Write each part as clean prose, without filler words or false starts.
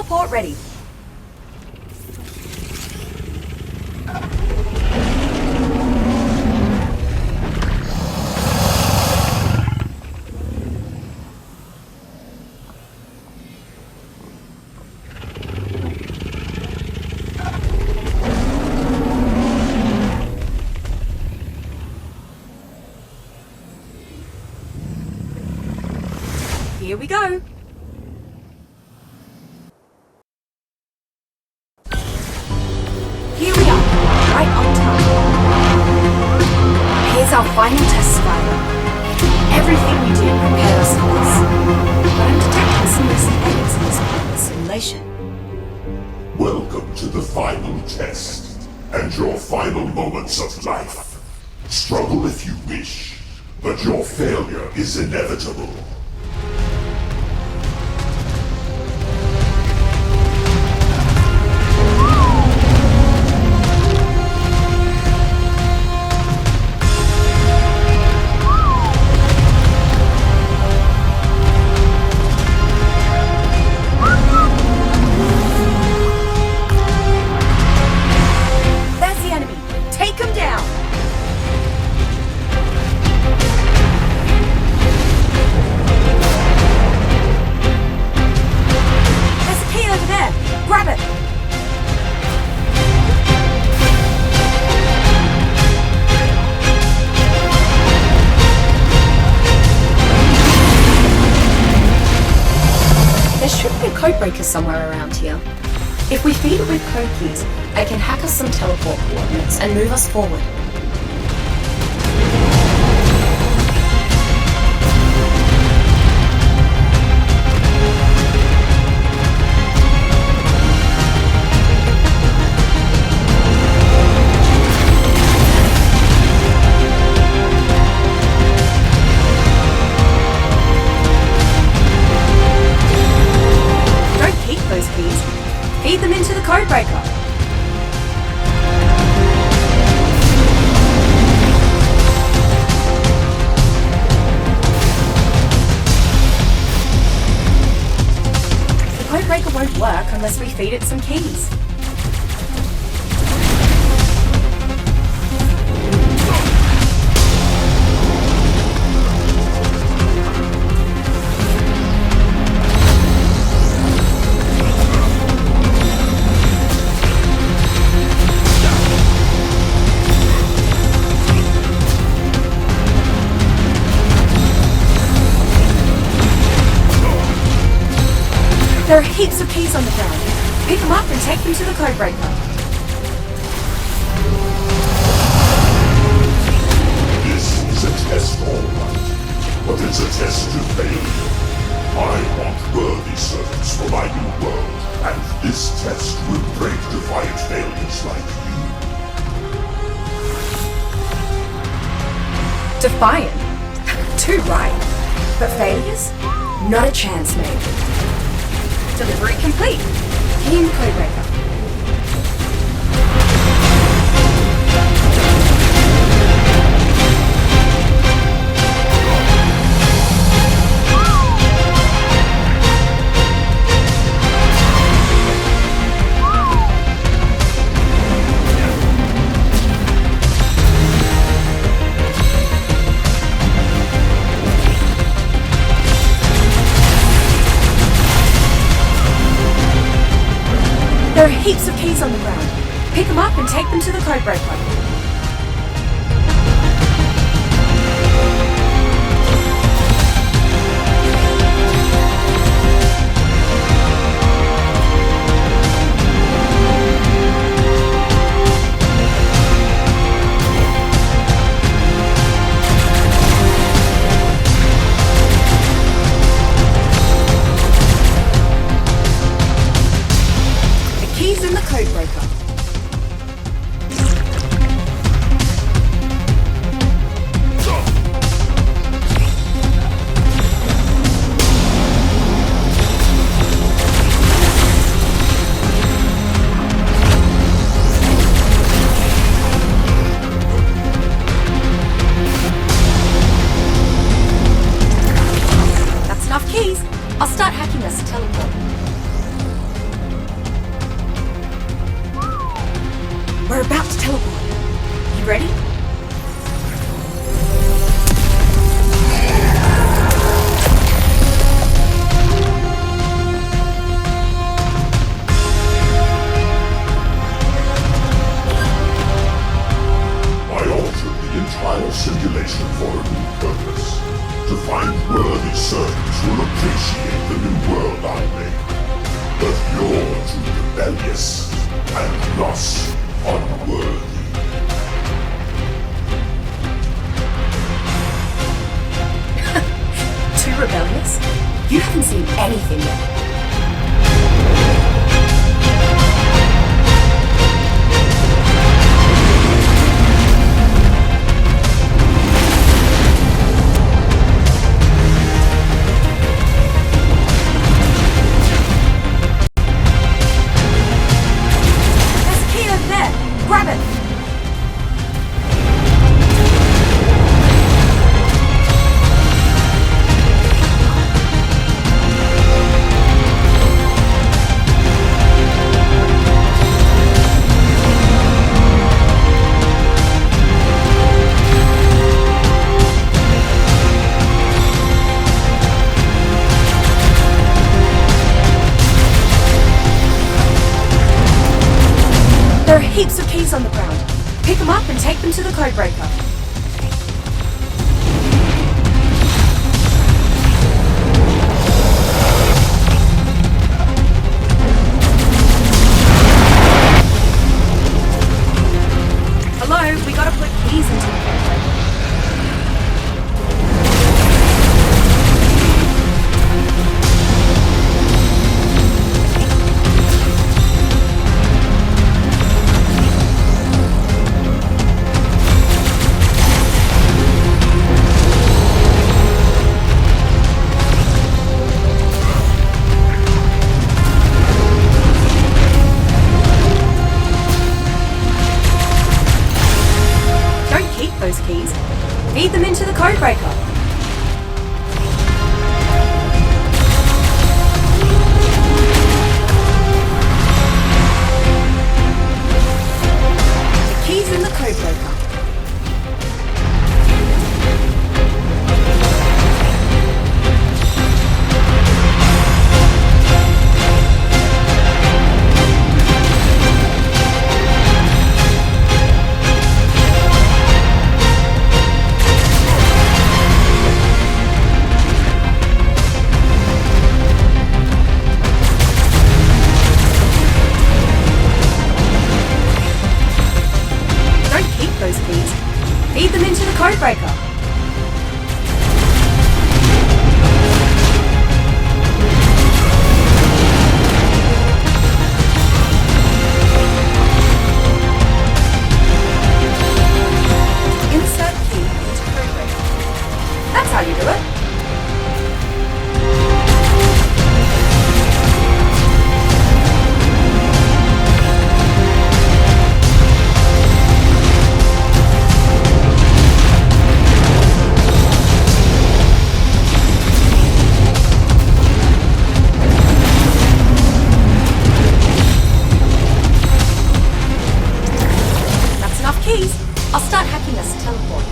Teleport ready. Here we go. Here we are, right on time. Here's our final test spiral. Everything we did prepared us for this. But I'm detecting some recent edits in this part of the simulation. Welcome to the final test, and your final moments of life. Struggle if you wish, but your failure is inevitable. Codebreaker somewhere around here. If we feed it with code keys, it can hack us some teleport coordinates and move us forward. Feed them into the codebreaker. The codebreaker won't work unless we feed it some keys. There are heaps of keys on the ground. Pick them up and take them to the codebreaker. This is a test, all right, but it's a test to failure. I want worthy servants for my new world, and this test will break defiant failures like you. Defiant? Too right. But failures? Not a chance, mate. Delivery complete. Team Codebreaker. There are heaps of keys on the ground. Pick them up and take them to the codebreaker. Keys in the codebreaker. That's enough keys. I'll start hacking us to teleport. find worthy servants will appreciate the new world I made. But you're too rebellious, and thus unworthy. Too rebellious? You haven't seen anything yet. There's a key over there. Grab it. There are heaps of keys on the ground. Pick them up and take them to the codebreaker. Hello, we gotta put keys into the codebreaker. Those keys. Feed them into the codebreaker. The key's in the codebreaker. Those keys. Feed them into the codebreaker. Insert key into codebreaker. That's how you do it. Keys. I'll start hacking us a teleport.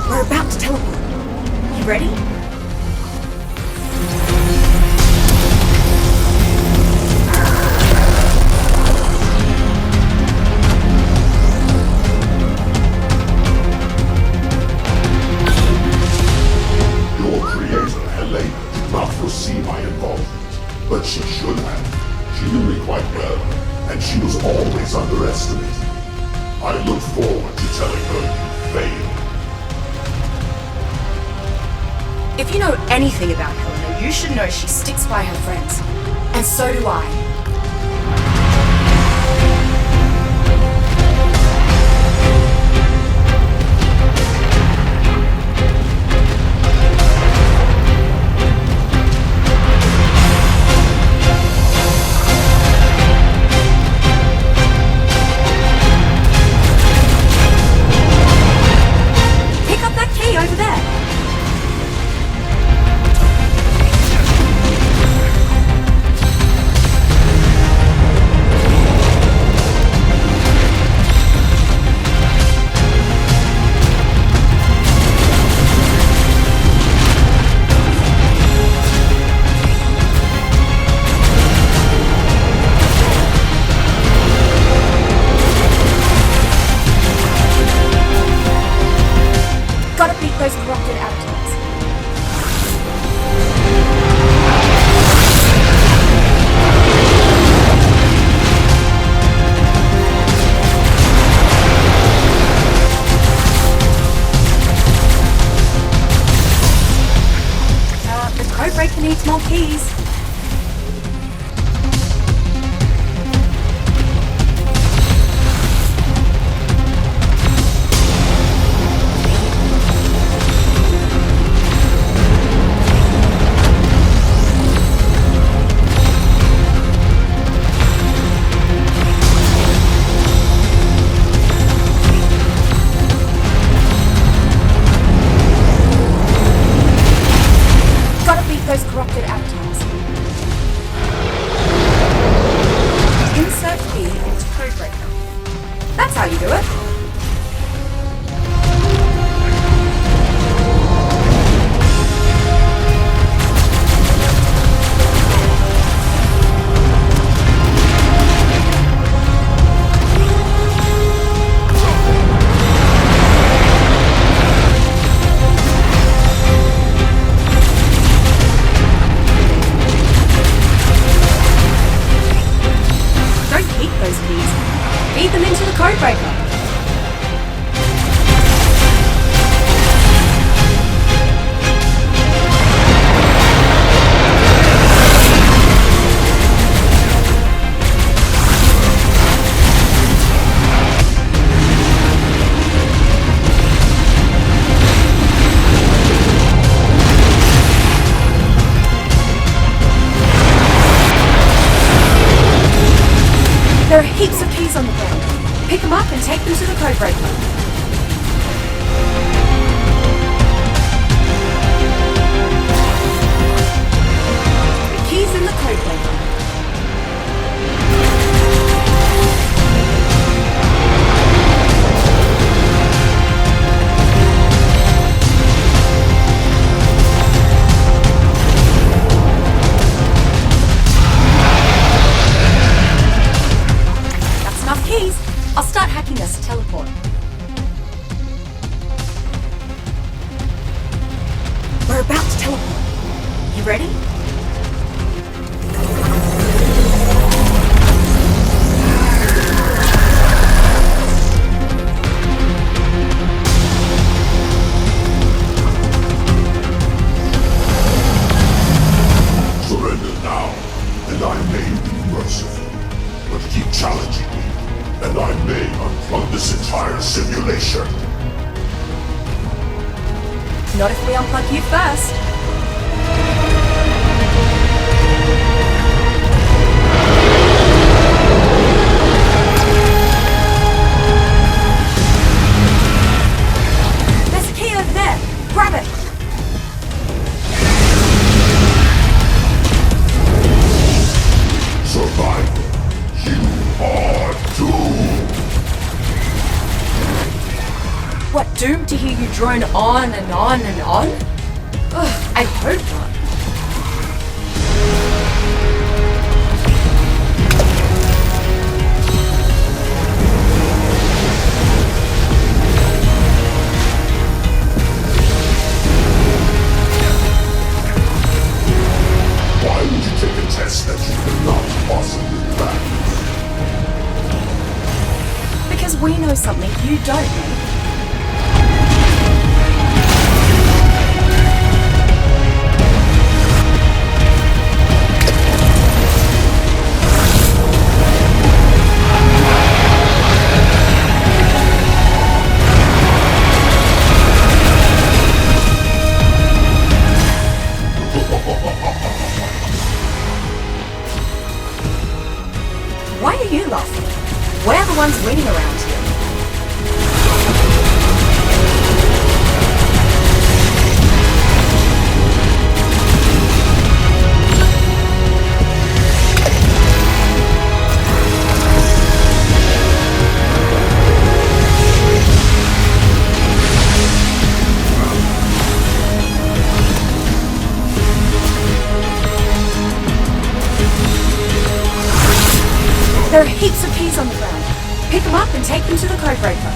We're about to teleport. You ready? Your creator, Helena, did not foresee my involvement, but she should have. She knew me quite well, and she was always underestimated. I look forward to telling her you failed. If you know anything about Helena, you should know she sticks by her friends. And so do I. Over there. more keys. Those corrupted avatars. Insert key into codebreaker. That's how you do it. Feed them into the codebreaker. There are heaps of keys on the ground. Pick them up and take them to the codebreaker. The key's in the codebreaker. Keys. I'll start hacking us a teleport. We're about to teleport. You ready? Surrender now, and I may be merciful, but keep challenging me, and I may unplug this entire simulation. Not if we unplug you first. There's a key over there. Grab it. Survivor, you are doomed. What, doomed to hear you drone on and on and on? Ugh, I hope not. Why would you take a test that you cannot possibly pass? Because we know something you don't know. Why are you laughing? We're the ones winning around here. There are heaps of keys on the ground. Pick them up and take them to the codebreaker.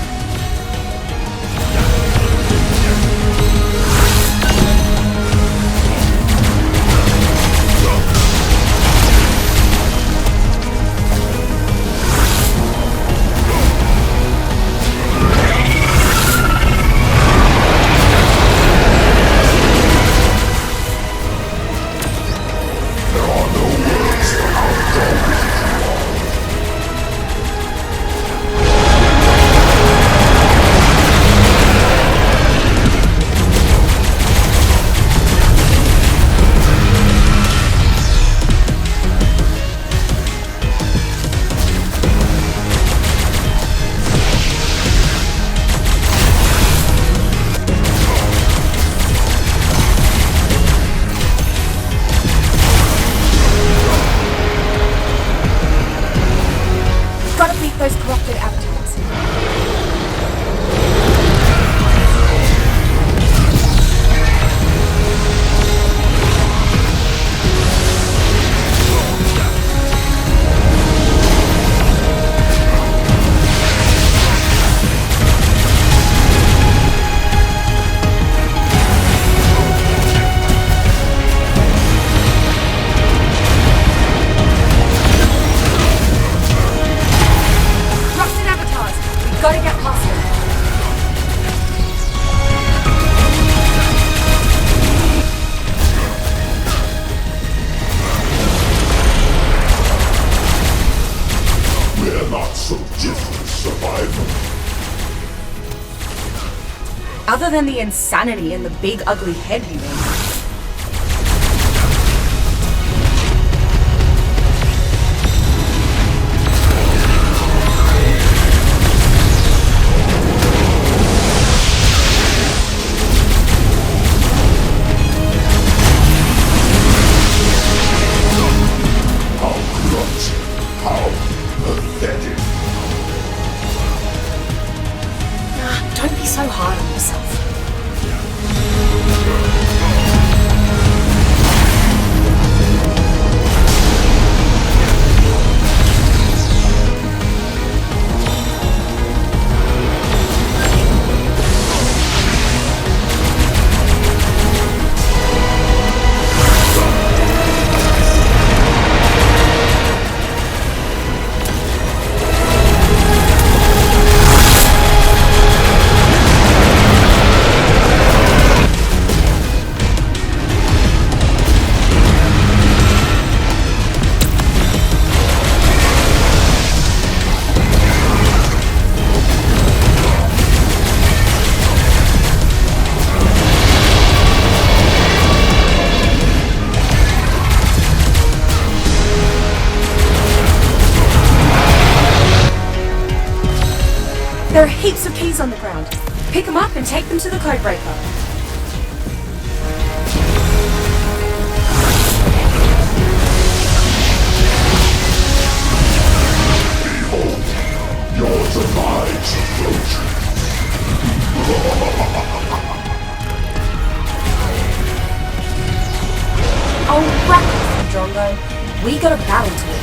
Other than the insanity and the big ugly head, you mean? Don't be so hard on yourself. There are heaps of keys on the ground. Pick them up and take them to the codebreaker. Behold, your demise approaching. Oh, whack off, Drongo. We got a battle to win.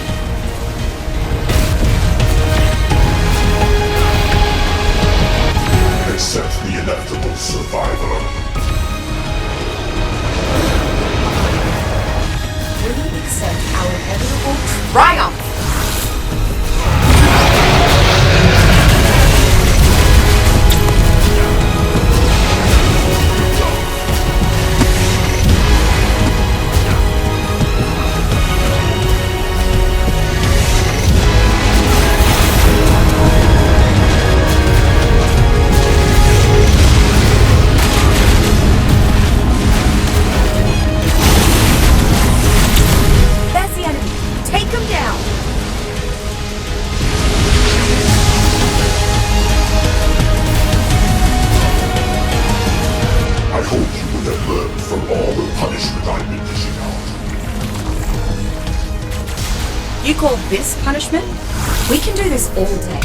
Accept the inevitable, survivor. We accept our inevitable triumph. You call this punishment? We can do this all day.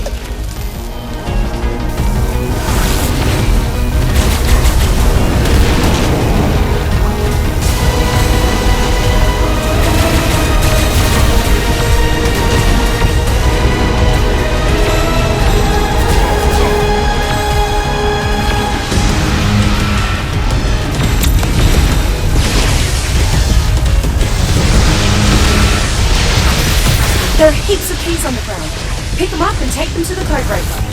There are heaps of keys on the ground. Pick them up and take them to the codebreaker.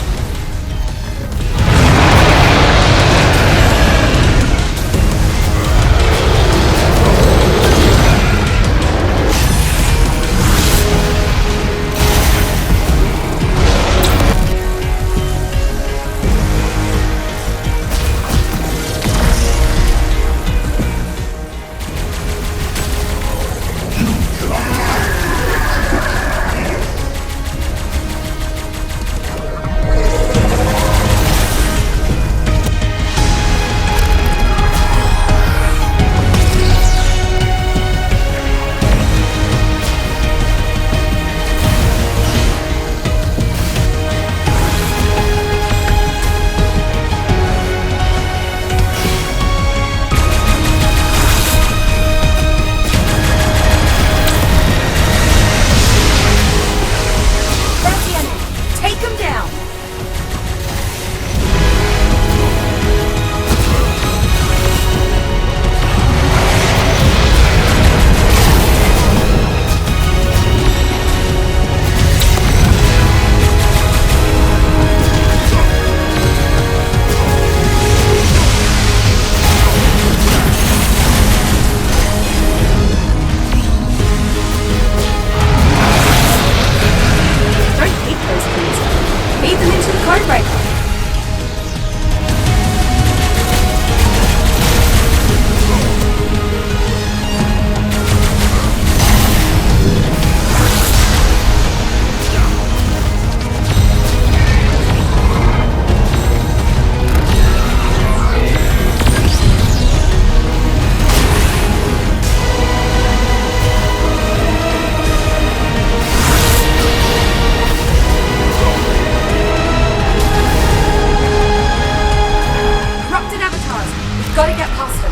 Gotta get past them.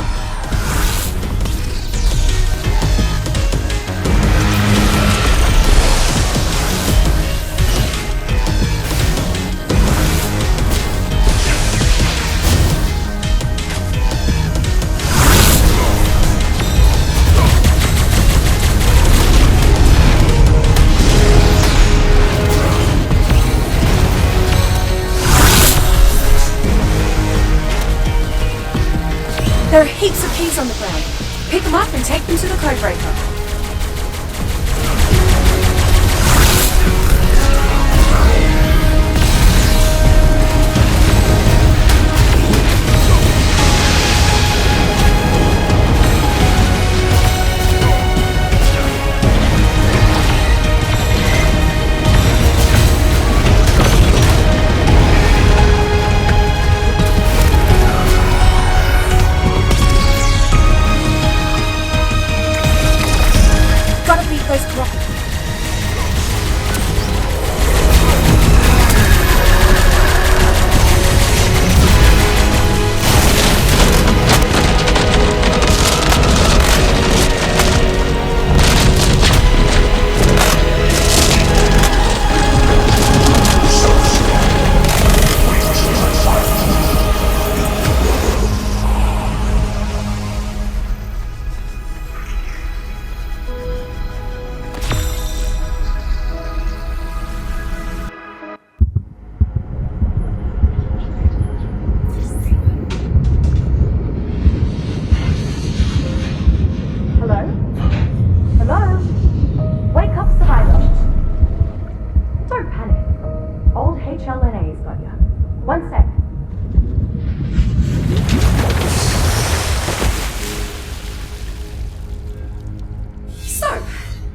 There are heaps of keys on the ground. Pick them up and take them to the codebreaker.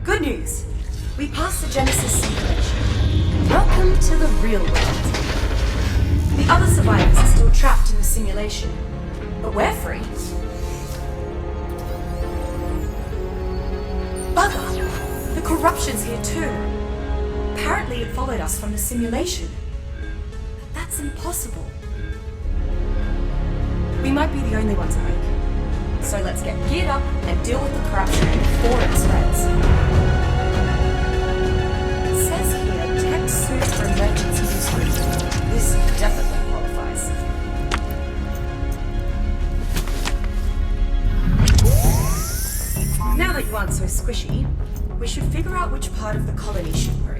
Good news! We passed the Genesis simulation. Welcome to the real world. The other survivors are still trapped in the simulation, but we're free. Bugger! The corruption's here too. Apparently it followed us from the simulation. But that's impossible. We might be the only ones awake. So let's get geared up and deal with the corruption before it spreads. It says here, tech suit for emergency use. This definitely qualifies. Now that you aren't so squishy, we should figure out which part of the colony should work.